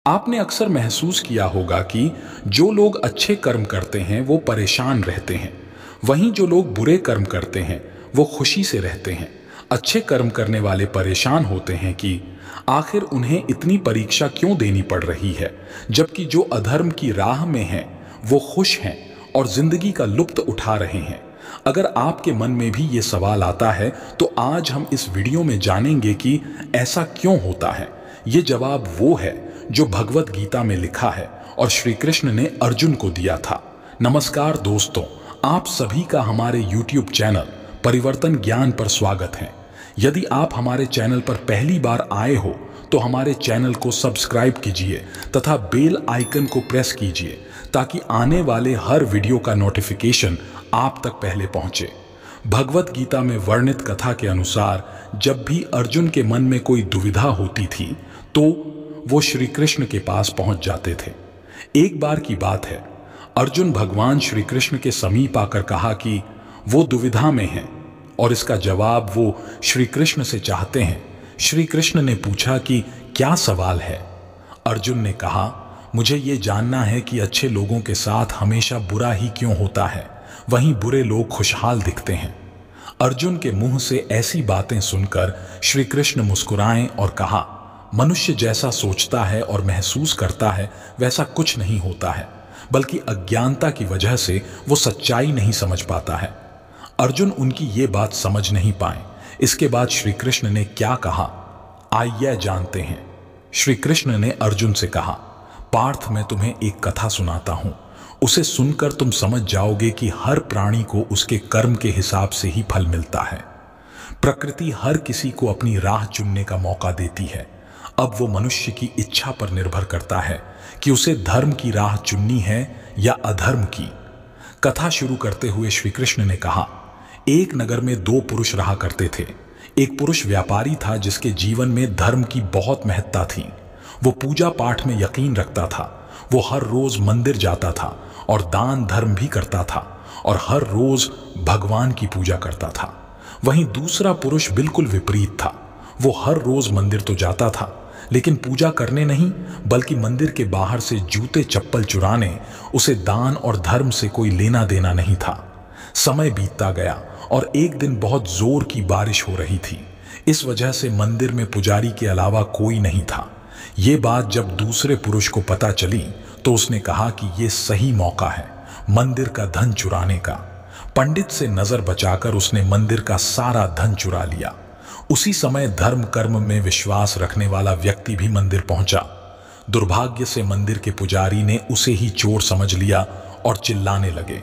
आपने अक्सर महसूस किया होगा कि जो लोग अच्छे कर्म करते हैं वो परेशान रहते हैं, वहीं जो लोग बुरे कर्म करते हैं वो खुशी से रहते हैं। अच्छे कर्म करने वाले परेशान होते हैं कि आखिर उन्हें इतनी परीक्षा क्यों देनी पड़ रही है, जबकि जो अधर्म की राह में हैं वो खुश हैं और जिंदगी का लुत्फ उठा रहे हैं। अगर आपके मन में भी ये सवाल आता है तो आज हम इस वीडियो में जानेंगे कि ऐसा क्यों होता है। ये जवाब वो है जो भगवत गीता में लिखा है और श्री कृष्ण ने अर्जुन को दिया था। नमस्कार दोस्तों, आप सभी का हमारे YouTube चैनल परिवर्तन ज्ञान पर स्वागत है। यदि आप हमारे चैनल पर पहली बार आए हो तो हमारे चैनल को सब्सक्राइब कीजिए तथा बेल आइकन को प्रेस कीजिए ताकि आने वाले हर वीडियो का नोटिफिकेशन आप तक पहले पहुंचे। भगवत गीता में वर्णित कथा के अनुसार जब भी अर्जुन के मन में कोई दुविधा होती थी तो वो श्री कृष्ण के पास पहुंच जाते थे। एक बार की बात है, अर्जुन भगवान श्री कृष्ण के समीप आकर कहा कि वो दुविधा में हैं और इसका जवाब वो श्री कृष्ण से चाहते हैं। श्री कृष्ण ने पूछा कि क्या सवाल है। अर्जुन ने कहा, मुझे ये जानना है कि अच्छे लोगों के साथ हमेशा बुरा ही क्यों होता है, वहीं बुरे लोग खुशहाल दिखते हैं। अर्जुन के मुंह से ऐसी बातें सुनकर श्री कृष्ण मुस्कुराए और कहा, मनुष्य जैसा सोचता है और महसूस करता है वैसा कुछ नहीं होता है, बल्कि अज्ञानता की वजह से वो सच्चाई नहीं समझ पाता है। अर्जुन उनकी ये बात समझ नहीं पाए। इसके बाद श्री कृष्ण ने क्या कहा, आइए जानते हैं। श्री कृष्ण ने अर्जुन से कहा, पार्थ, मैं तुम्हें एक कथा सुनाता हूं। उसे सुनकर तुम समझ जाओगे कि हर प्राणी को उसके कर्म के हिसाब से ही फल मिलता है। प्रकृति हर किसी को अपनी राह चुनने का मौका देती है। अब वो मनुष्य की इच्छा पर निर्भर करता है कि उसे धर्म की राह चुननी है या अधर्म की। कथा शुरू करते हुए श्री कृष्ण ने कहा, एक नगर में दो पुरुष रहा करते थे। एक पुरुष व्यापारी था जिसके जीवन में धर्म की बहुत महत्ता थी। वो पूजा पाठ में यकीन रखता था। वो हर रोज मंदिर जाता था और दान धर्म भी करता था और हर रोज भगवान की पूजा करता था। वहीं दूसरा पुरुष बिल्कुल विपरीत था। वो हर रोज मंदिर तो जाता था लेकिन पूजा करने नहीं, बल्कि मंदिर के बाहर से जूते चप्पल चुराने, उसे दान और धर्म से कोई लेना देना नहीं था। समय बीतता गया और एक दिन बहुत जोर की बारिश हो रही थी। इस वजह से मंदिर में पुजारी के अलावा कोई नहीं था। ये बात जब दूसरे पुरुष को पता चली तो उसने कहा कि ये सही मौका है मंदिर का धन चुराने का। पंडित से नजर बचाकर उसने मंदिर का सारा धन चुरा लिया। उसी समय धर्म कर्म में विश्वास रखने वाला व्यक्ति भी मंदिर पहुंचा। दुर्भाग्य से मंदिर के पुजारी ने उसे ही चोर समझ लिया और चिल्लाने लगे।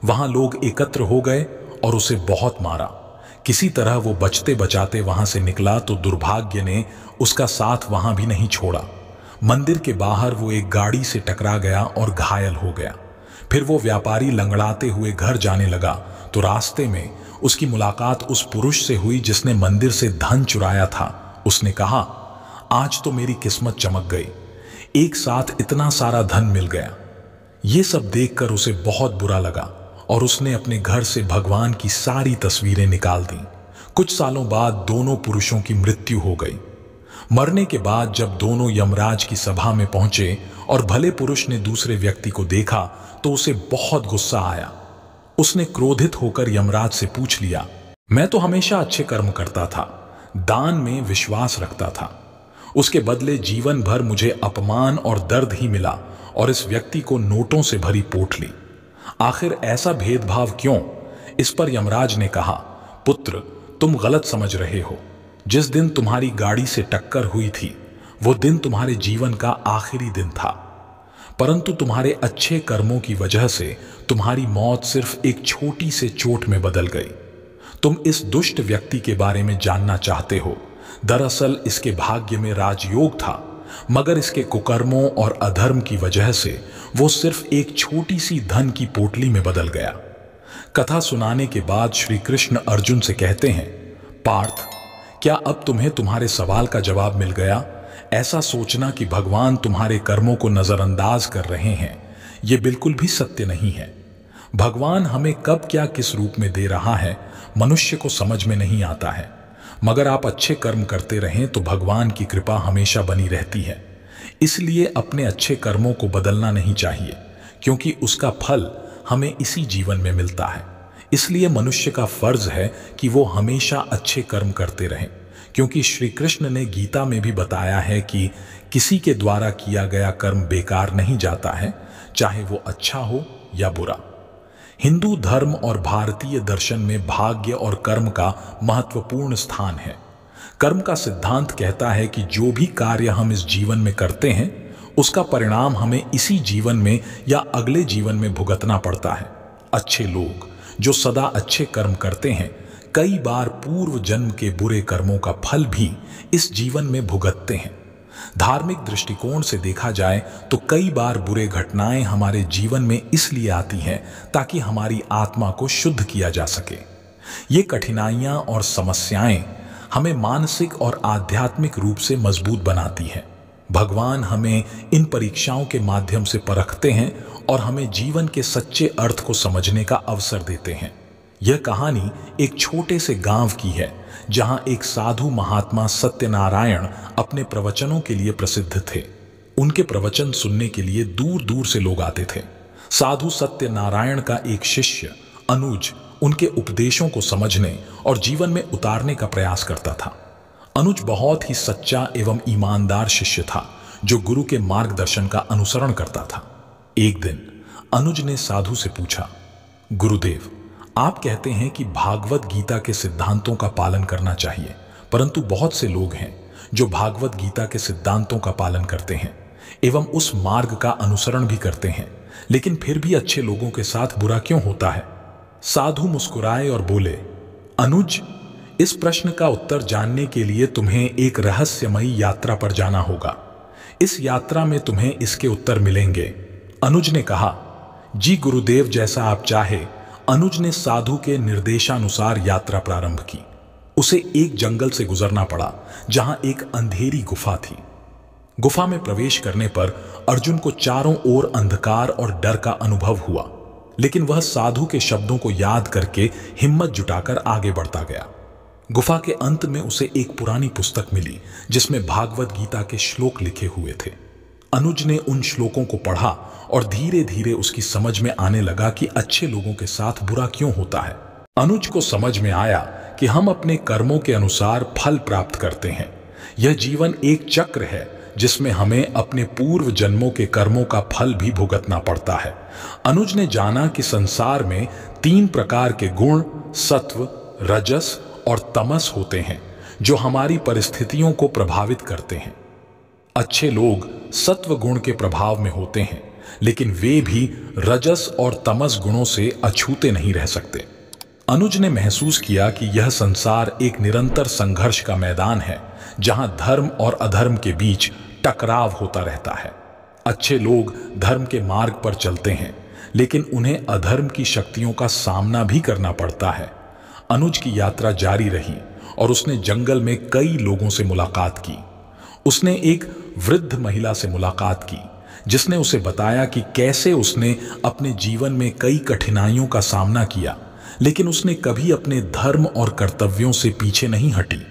वहां लोग एकत्र हो गए और उसे बहुत मारा। किसी तरह वो बचते बचाते वहां से निकला तो दुर्भाग्य ने उसका साथ वहां भी नहीं छोड़ा। मंदिर के बाहर वो एक गाड़ी से टकरा गया और घायल हो गया। फिर वो व्यापारी लंगड़ाते हुए घर जाने लगा तो रास्ते में उसकी मुलाकात उस पुरुष से हुई जिसने मंदिर से धन चुराया था। उसने कहा, आज तो मेरी किस्मत चमक गई, एक साथ इतना सारा धन मिल गया। ये सब देखकर उसे बहुत बुरा लगा और उसने अपने घर से भगवान की सारी तस्वीरें निकाल दी। कुछ सालों बाद दोनों पुरुषों की मृत्यु हो गई। मरने के बाद जब दोनों यमराज की सभा में पहुंचे और भले पुरुष ने दूसरे व्यक्ति को देखा तो उसे बहुत गुस्सा आया। उसने क्रोधित होकर यमराज से पूछ लिया, मैं तो हमेशा अच्छे कर्म करता था, दान में विश्वास रखता था, उसके बदले जीवन भर मुझे अपमान और दर्द ही मिला और इस व्यक्ति को नोटों से भरी पोटली। आखिर ऐसा भेदभाव क्यों? इस पर यमराज ने कहा, पुत्र, तुम गलत समझ रहे हो। जिस दिन तुम्हारी गाड़ी से टक्कर हुई थी वो दिन तुम्हारे जीवन का आखिरी दिन था, परंतु तुम्हारे अच्छे कर्मों की वजह से तुम्हारी मौत सिर्फ एक छोटी से चोट में बदल गई। तुम इस दुष्ट व्यक्ति के बारे में जानना चाहते हो। दरअसल इसके भाग्य में राजयोग था, मगर इसके कुकर्मों और अधर्म की वजह से वो सिर्फ एक छोटी सी धन की पोटली में बदल गया। कथा सुनाने के बाद श्री कृष्ण अर्जुन से कहते हैं, पार्थ, क्या अब तुम्हें तुम्हारे सवाल का जवाब मिल गया? ऐसा सोचना कि भगवान तुम्हारे कर्मों को नजरअंदाज कर रहे हैं, ये बिल्कुल भी सत्य नहीं है। भगवान हमें कब क्या किस रूप में दे रहा है मनुष्य को समझ में नहीं आता है, मगर आप अच्छे कर्म करते रहें तो भगवान की कृपा हमेशा बनी रहती है। इसलिए अपने अच्छे कर्मों को बदलना नहीं चाहिए, क्योंकि उसका फल हमें इसी जीवन में मिलता है। इसलिए मनुष्य का फर्ज है कि वो हमेशा अच्छे कर्म करते रहें, क्योंकि श्री कृष्ण ने गीता में भी बताया है कि किसी के द्वारा किया गया कर्म बेकार नहीं जाता है, चाहे वो अच्छा हो या बुरा। हिंदू धर्म और भारतीय दर्शन में भाग्य और कर्म का महत्वपूर्ण स्थान है। कर्म का सिद्धांत कहता है कि जो भी कार्य हम इस जीवन में करते हैं उसका परिणाम हमें इसी जीवन में या अगले जीवन में भुगतना पड़ता है। अच्छे लोग जो सदा अच्छे कर्म करते हैं कई बार पूर्व जन्म के बुरे कर्मों का फल भी इस जीवन में भुगतते हैं। धार्मिक दृष्टिकोण से देखा जाए तो कई बार बुरे घटनाएं हमारे जीवन में इसलिए आती हैं ताकि हमारी आत्मा को शुद्ध किया जा सके। ये कठिनाइयां और समस्याएं हमें मानसिक और आध्यात्मिक रूप से मजबूत बनाती हैं। भगवान हमें इन परीक्षाओं के माध्यम से परखते हैं और हमें जीवन के सच्चे अर्थ को समझने का अवसर देते हैं। यह कहानी एक छोटे से गांव की है जहां एक साधु महात्मा सत्यनारायण अपने प्रवचनों के लिए प्रसिद्ध थे। उनके प्रवचन सुनने के लिए दूर दूर से लोग आते थे। साधु सत्यनारायण का एक शिष्य अनुज उनके उपदेशों को समझने और जीवन में उतारने का प्रयास करता था। अनुज बहुत ही सच्चा एवं ईमानदार शिष्य था जो गुरु के मार्गदर्शन का अनुसरण करता था। एक दिन अनुज ने साधु से पूछा, गुरुदेव, आप कहते हैं कि भागवत गीता के सिद्धांतों का पालन करना चाहिए, परंतु बहुत से लोग हैं जो भागवत गीता के सिद्धांतों का पालन करते हैं एवं उस मार्ग का अनुसरण भी करते हैं, लेकिन फिर भी अच्छे लोगों के साथ बुरा क्यों होता है? साधु मुस्कुराए और बोले, अनुज, इस प्रश्न का उत्तर जानने के लिए तुम्हें एक रहस्यमयी यात्रा पर जाना होगा। इस यात्रा में तुम्हें इसके उत्तर मिलेंगे। अनुज ने कहा, जी गुरुदेव, जैसा आप चाहे। अनुज ने साधु के निर्देशानुसार यात्रा प्रारंभ की। उसे एक जंगल से गुजरना पड़ा जहां एक अंधेरी गुफा थी। गुफा में प्रवेश करने पर अर्जुन को चारों ओर अंधकार और डर का अनुभव हुआ, लेकिन वह साधु के शब्दों को याद करके हिम्मत जुटाकर आगे बढ़ता गया। गुफा के अंत में उसे एक पुरानी पुस्तक मिली जिसमें भागवत गीता के श्लोक लिखे हुए थे। अनुज ने उन श्लोकों को पढ़ा और धीरे धीरे उसकी समझ में आने लगा कि अच्छे लोगों के साथ बुरा क्यों होता है। अनुज को समझ में आया कि हम अपने कर्मों के अनुसार फल प्राप्त करते हैं। यह जीवन एक चक्र है जिसमें हमें अपने पूर्व जन्मों के कर्मों का फल भी भुगतना पड़ता है। अनुज ने जाना कि संसार में 3 प्रकार के गुण, सत्व, रजस और तमस होते हैं जो हमारी परिस्थितियों को प्रभावित करते हैं। अच्छे लोग सत्व गुण के प्रभाव में होते हैं, लेकिन वे भी रजस और तमस गुणों से अछूते नहीं रह सकते। अनुज ने महसूस किया कि यह संसार एक निरंतर संघर्ष का मैदान है जहां धर्म और अधर्म के बीच टकराव होता रहता है। अच्छे लोग धर्म के मार्ग पर चलते हैं, लेकिन उन्हें अधर्म की शक्तियों का सामना भी करना पड़ता है। अनुज की यात्रा जारी रही और उसने जंगल में कई लोगों से मुलाकात की। उसने एक वृद्ध महिला से मुलाकात की जिसने उसे बताया कि कैसे उसने अपने जीवन में कई कठिनाइयों का सामना किया, लेकिन उसने कभी अपने धर्म और कर्तव्यों से पीछे नहीं हटी।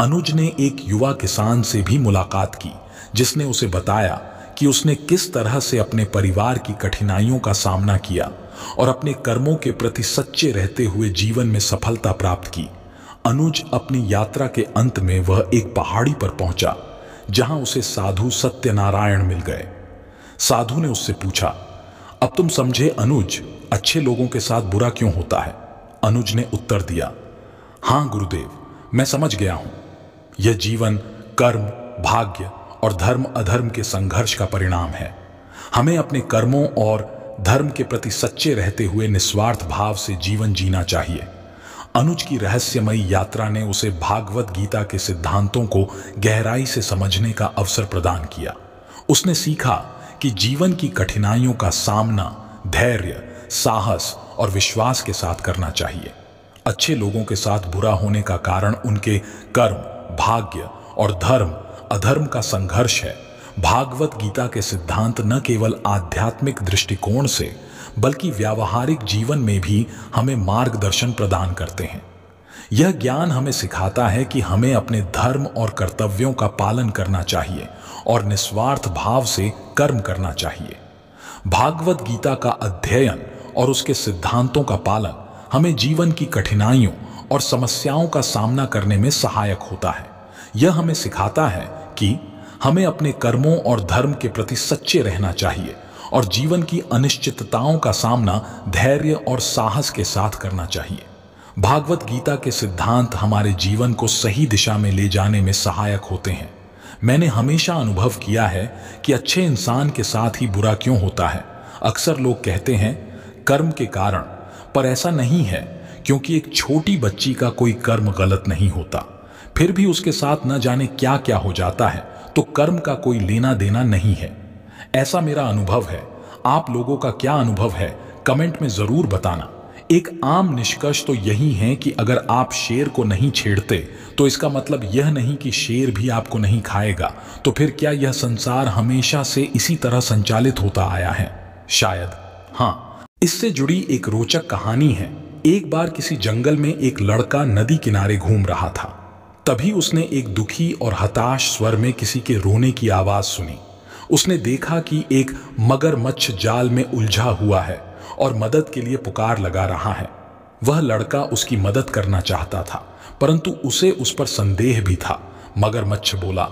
अनुज ने एक युवा किसान से भी मुलाकात की जिसने उसे बताया कि उसने किस तरह से अपने परिवार की कठिनाइयों का सामना किया और अपने कर्मों के प्रति सच्चे रहते हुए जीवन में सफलता प्राप्त की। अनुज अपनी यात्रा के अंत में वह एक पहाड़ी पर पहुंचा जहां उसे साधु सत्यनारायण मिल गए। साधु ने उससे पूछा, अब तुम समझे अनुज, अच्छे लोगों के साथ बुरा क्यों होता है? अनुज ने उत्तर दिया, हाँ गुरुदेव, मैं समझ गया हूं। यह जीवन कर्म, भाग्य और धर्म अधर्म के संघर्ष का परिणाम है। हमें अपने कर्मों और धर्म के प्रति सच्चे रहते हुए निस्वार्थ भाव से जीवन जीना चाहिए। अनुज की रहस्यमयी यात्रा ने उसे भागवत गीता के सिद्धांतों को गहराई से समझने का अवसर प्रदान किया। उसने सीखा कि जीवन की कठिनाइयों का सामना धैर्य, साहस और विश्वास के साथ करना चाहिए। अच्छे लोगों के साथ बुरा होने का कारण उनके कर्म, भाग्य और धर्म अधर्म का संघर्ष है। भागवत गीता के सिद्धांत न केवल आध्यात्मिक दृष्टिकोण से बल्कि व्यावहारिक जीवन में भी हमें मार्गदर्शन प्रदान करते हैं। यह ज्ञान हमें सिखाता है कि हमें अपने धर्म और कर्तव्यों का पालन करना चाहिए और निस्वार्थ भाव से कर्म करना चाहिए। भागवत गीता का अध्ययन और उसके सिद्धांतों का पालन हमें जीवन की कठिनाइयों और समस्याओं का सामना करने में सहायक होता है। यह हमें सिखाता है कि हमें अपने कर्मों और धर्म के प्रति सच्चे रहना चाहिए और जीवन की अनिश्चितताओं का सामना धैर्य और साहस के साथ करना चाहिए। भागवत गीता के सिद्धांत हमारे जीवन को सही दिशा में ले जाने में सहायक होते हैं। मैंने हमेशा अनुभव किया है कि अच्छे इंसान के साथ ही बुरा क्यों होता है। अक्सर लोग कहते हैं कर्म के कारण, पर ऐसा नहीं है, क्योंकि एक छोटी बच्ची का कोई कर्म गलत नहीं होता, फिर भी उसके साथ न जाने क्या क्या हो जाता है, तो कर्म का कोई लेना देना नहीं है। ऐसा मेरा अनुभव है। आप लोगों का क्या अनुभव है, कमेंट में जरूर बताना। एक आम निष्कर्ष तो यही है कि अगर आप शेर को नहीं छेड़ते तो इसका मतलब यह नहीं कि शेर भी आपको नहीं खाएगा। तो फिर क्या यह संसार हमेशा से इसी तरह संचालित होता आया है? शायद हाँ। इससे जुड़ी एक रोचक कहानी है। एक बार किसी जंगल में एक लड़का नदी किनारे घूम रहा था। तभी उसने एक दुखी और हताश स्वर में किसी के रोने की आवाज सुनी। उसने देखा कि एक मगरमच्छ जाल में उलझा हुआ है और मदद के लिए पुकार लगा रहा है। वह लड़का उसकी मदद करना चाहता था, परंतु उसे उस पर संदेह भी था। मगरमच्छ बोला,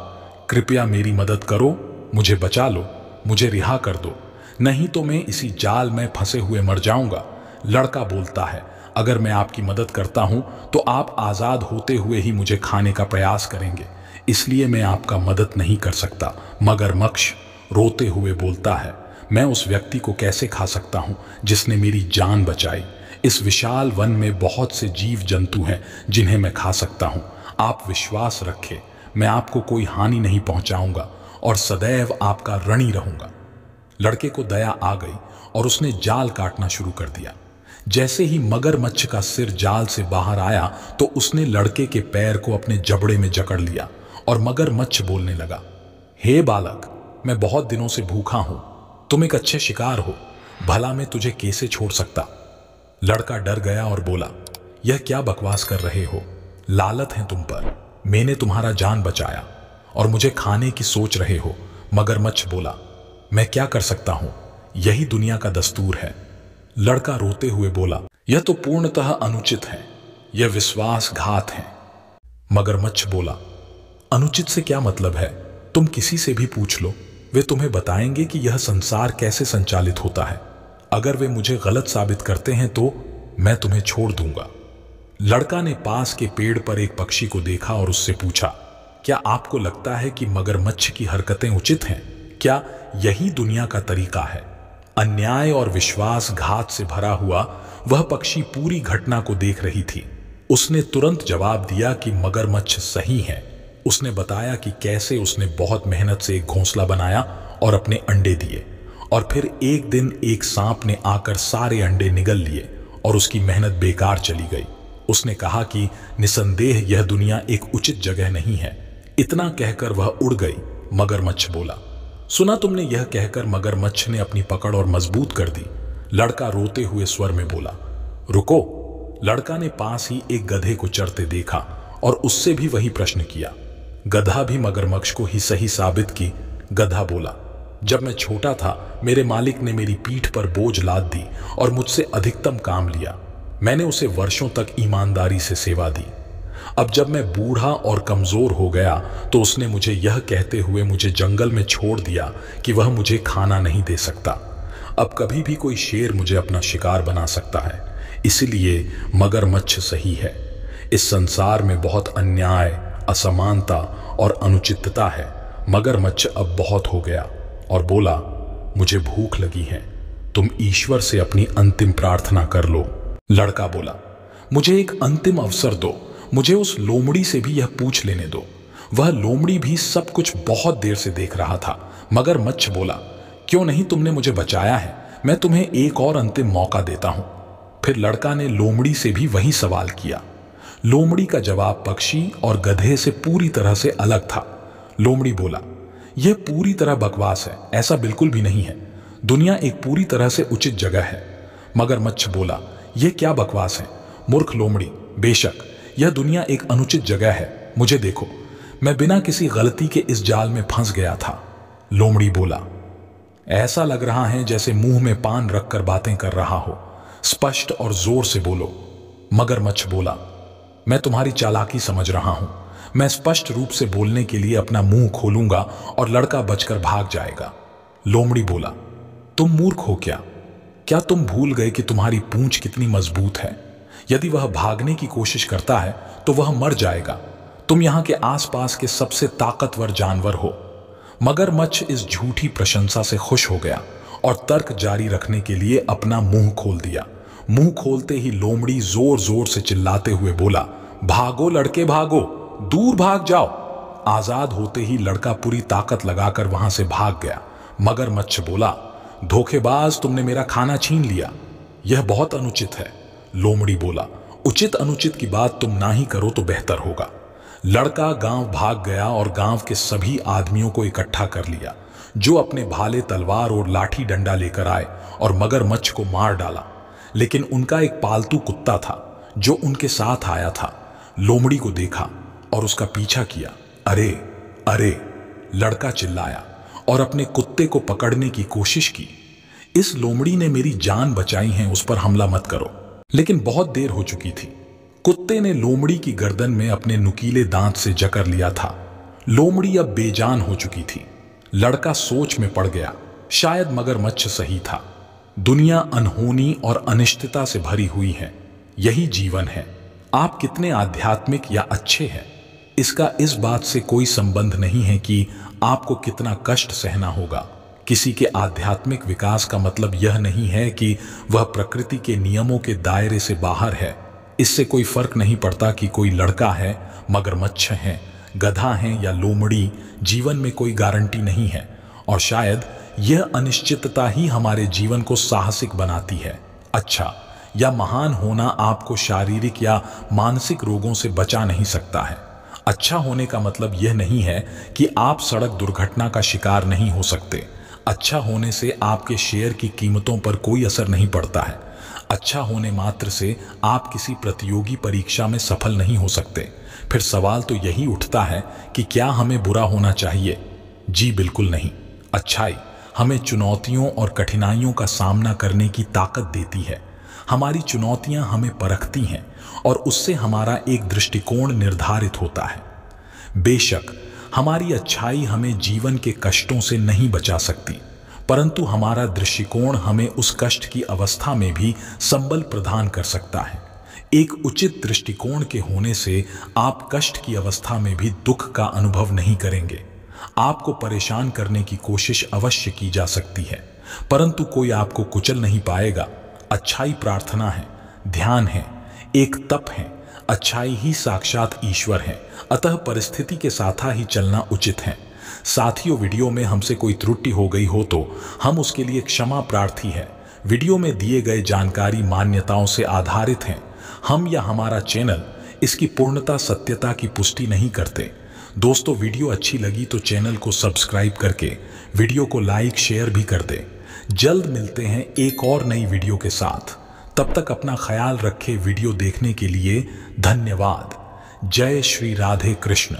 कृपया मेरी मदद करो, मुझे बचा लो, मुझे रिहा कर दो, नहीं तो मैं इसी जाल में फंसे हुए मर जाऊंगा। लड़का बोलता है, अगर मैं आपकी मदद करता हूं तो आप आजाद होते हुए ही मुझे खाने का प्रयास करेंगे, इसलिए मैं आपका मदद नहीं कर सकता। मगरमच्छ रोते हुए बोलता है, मैं उस व्यक्ति को कैसे खा सकता हूं जिसने मेरी जान बचाई? इस विशाल वन में बहुत से जीव जंतु हैं जिन्हें मैं खा सकता हूं। आप विश्वास रखें, मैं आपको कोई हानि नहीं पहुंचाऊंगा और सदैव आपका ऋणी रहूंगा। लड़के को दया आ गई और उसने जाल काटना शुरू कर दिया। जैसे ही मगरमच्छ का सिर जाल से बाहर आया तो उसने लड़के के पैर को अपने जबड़े में जकड़ लिया और मगरमच्छ बोलने लगा, हे बालक, मैं बहुत दिनों से भूखा हूं, तुम एक अच्छे शिकार हो, भला मैं तुझे कैसे छोड़ सकता? लड़का डर गया और बोला, यह क्या बकवास कर रहे हो? लालत है तुम पर, मैंने तुम्हारा जान बचाया और मुझे खाने की सोच रहे हो। मगरमच्छ बोला, मैं क्या कर सकता हूं, यही दुनिया का दस्तूर है। लड़का रोते हुए बोला, यह तो पूर्णतः अनुचित है, यह विश्वासघात है। मगरमच्छ बोला, अनुचित से क्या मतलब है? तुम किसी से भी पूछ लो, वे तुम्हें बताएंगे कि यह संसार कैसे संचालित होता है। अगर वे मुझे गलत साबित करते हैं तो मैं तुम्हें छोड़ दूंगा। लड़का ने पास के पेड़ पर एक पक्षी को देखा और उससे पूछा, क्या आपको लगता है कि मगरमच्छ की हरकतें उचित हैं? क्या यही दुनिया का तरीका है? अन्याय और विश्वासघात से भरा हुआ वह पक्षी पूरी घटना को देख रही थी। उसने तुरंत जवाब दिया कि मगरमच्छ सही है। उसने बताया कि कैसे उसने बहुत मेहनत से एक घोंसला बनाया और अपने अंडे दिए, और फिर एक दिन एक सांप ने आकर सारे अंडे निगल लिए और उसकी मेहनत बेकार चली गई। उसने कहा कि निसंदेह यह दुनिया एक उचित जगह नहीं है। इतना कहकर वह उड़ गई। मगरमच्छ बोला, सुना तुमने? यह कहकर मगरमच्छ ने अपनी पकड़ और मजबूत कर दी। लड़का रोते हुए स्वर में बोला, रुको। लड़का ने पास ही एक गधे को चरते देखा और उससे भी वही प्रश्न किया। गधा भी मगरमच्छ को ही सही साबित की। गधा बोला, जब मैं छोटा था मेरे मालिक ने मेरी पीठ पर बोझ लाद दी और मुझसे अधिकतम काम लिया। मैंने उसे वर्षों तक ईमानदारी से सेवा दी। अब जब मैं बूढ़ा और कमजोर हो गया तो उसने मुझे यह कहते हुए मुझे जंगल में छोड़ दिया कि वह मुझे खाना नहीं दे सकता। अब कभी भी कोई शेर मुझे अपना शिकार बना सकता है, इसलिए मगरमच्छ सही है। इस संसार में बहुत अन्याय, असमानता और अनुचितता है। मगरमच्छ अब बहुत हो गया और बोला, मुझे भूख लगी है, तुम ईश्वर से अपनी अंतिम प्रार्थना कर लो। लड़का बोला, मुझे एक अंतिम अवसर दो, मुझे उस लोमड़ी से भी यह पूछ लेने दो। वह लोमड़ी भी सब कुछ बहुत देर से देख रहा था। मगरमच्छ बोला, क्यों नहीं, तुमने मुझे बचाया है, मैं तुम्हें एक और अंतिम मौका देता हूं। फिर लड़का ने लोमड़ी से भी वही सवाल किया। लोमड़ी का जवाब पक्षी और गधे से पूरी तरह से अलग था। लोमड़ी बोला, यह पूरी तरह बकवास है, ऐसा बिल्कुल भी नहीं है। दुनिया एक पूरी तरह से उचित जगह है। मगरमच्छ बोला, यह क्या बकवास है? मूर्ख लोमड़ी, बेशक यह दुनिया एक अनुचित जगह है। मुझे देखो, मैं बिना किसी गलती के इस जाल में फंस गया था। लोमड़ी बोला। ऐसा लग रहा है जैसे मुंह में पान रखकर बातें कर रहा हो। स्पष्ट और जोर से बोलो। मगरमच्छ बोला। मैं तुम्हारी चालाकी समझ रहा हूं। मैं स्पष्ट रूप से बोलने के लिए अपना मुंह खोलूंगा और लड़का बचकर भाग जाएगा। लोमड़ी बोला। तुम मूर्ख हो क्या? क्या तुम भूल गए कि तुम्हारी पूंछ कितनी मजबूत है? यदि वह भागने की कोशिश करता है तो वह मर जाएगा। तुम यहां के आसपास के सबसे ताकतवर जानवर हो। मगरमच्छ इस झूठी प्रशंसा से खुश हो गया और तर्क जारी रखने के लिए अपना मुंह खोल दिया। मुंह खोलते ही लोमड़ी जोर जोर से चिल्लाते हुए बोला, भागो लड़के भागो, दूर भाग जाओ। आजाद होते ही लड़का पूरी ताकत लगाकर वहां से भाग गया। मगरमच्छ बोला, धोखेबाज, तुमने मेरा खाना छीन लिया। यह बहुत अनुचित है। लोमड़ी बोला, उचित अनुचित की बात तुम ना ही करो तो बेहतर होगा। लड़का गांव भाग गया और गांव के सभी आदमियों को इकट्ठा कर लिया, जो अपने भाले, तलवार और लाठी डंडा लेकर आए और मगरमच्छ को मार डाला। लेकिन उनका एक पालतू कुत्ता था जो उनके साथ आया था। लोमड़ी को देखा और उसका पीछा किया। अरे अरे, लड़का चिल्लाया और अपने कुत्ते को पकड़ने की कोशिश की। इस लोमड़ी ने मेरी जान बचाई है, उस पर हमला मत करो। लेकिन बहुत देर हो चुकी थी। कुत्ते ने लोमड़ी की गर्दन में अपने नुकीले दांत से जकड़ लिया था। लोमड़ी अब बेजान हो चुकी थी। लड़का सोच में पड़ गया। शायद मगरमच्छ सही था। दुनिया अनहोनी और अनिश्चितता से भरी हुई है। यही जीवन है। आप कितने आध्यात्मिक या अच्छे हैं, इसका इस बात से कोई संबंध नहीं है कि आपको कितना कष्ट सहना होगा। किसी के आध्यात्मिक विकास का मतलब यह नहीं है कि वह प्रकृति के नियमों के दायरे से बाहर है। इससे कोई फर्क नहीं पड़ता कि कोई लड़का है, मगरमच्छ है, गधा है या लोमड़ी। जीवन में कोई गारंटी नहीं है और शायद यह अनिश्चितता ही हमारे जीवन को साहसिक बनाती है। अच्छा या महान होना आपको शारीरिक या मानसिक रोगों से बचा नहीं सकता है। अच्छा होने का मतलब यह नहीं है कि आप सड़क दुर्घटना का शिकार नहीं हो सकते। अच्छा होने से आपके शेयर की कीमतों पर कोई असर नहीं पड़ता है। अच्छा होने मात्र से आप किसी प्रतियोगी परीक्षा में सफल नहीं हो सकते। फिर सवाल तो यही उठता है कि क्या हमें बुरा होना चाहिए? जी बिल्कुल नहीं। अच्छाई हमें चुनौतियों और कठिनाइयों का सामना करने की ताकत देती है। हमारी चुनौतियां हमें परखती हैं और उससे हमारा एक दृष्टिकोण निर्धारित होता है। बेशक हमारी अच्छाई हमें जीवन के कष्टों से नहीं बचा सकती, परंतु हमारा दृष्टिकोण हमें उस कष्ट की अवस्था में भी संबल प्रदान कर सकता है। एक उचित दृष्टिकोण के होने से आप कष्ट की अवस्था में भी दुख का अनुभव नहीं करेंगे। आपको परेशान करने की कोशिश अवश्य की जा सकती है, परंतु कोई आपको कुचल नहीं पाएगा। अच्छाई प्रार्थना है, ध्यान है, एक तप है। अच्छाई ही साक्षात ईश्वर है। अतः परिस्थिति के साथ ही चलना उचित है। साथियों, वीडियो में हमसे कोई त्रुटि हो गई हो तो हम उसके लिए क्षमा प्रार्थी है। वीडियो में दिए गए जानकारी मान्यताओं से आधारित हैं। हम या हमारा चैनल इसकी पूर्णता सत्यता की पुष्टि नहीं करते। दोस्तों, वीडियो अच्छी लगी तो चैनल को सब्सक्राइब करके वीडियो को लाइक शेयर भी कर दें। जल्द मिलते हैं एक और नई वीडियो के साथ। तब तक अपना ख्याल रखें। वीडियो देखने के लिए धन्यवाद। जय श्री राधे कृष्ण।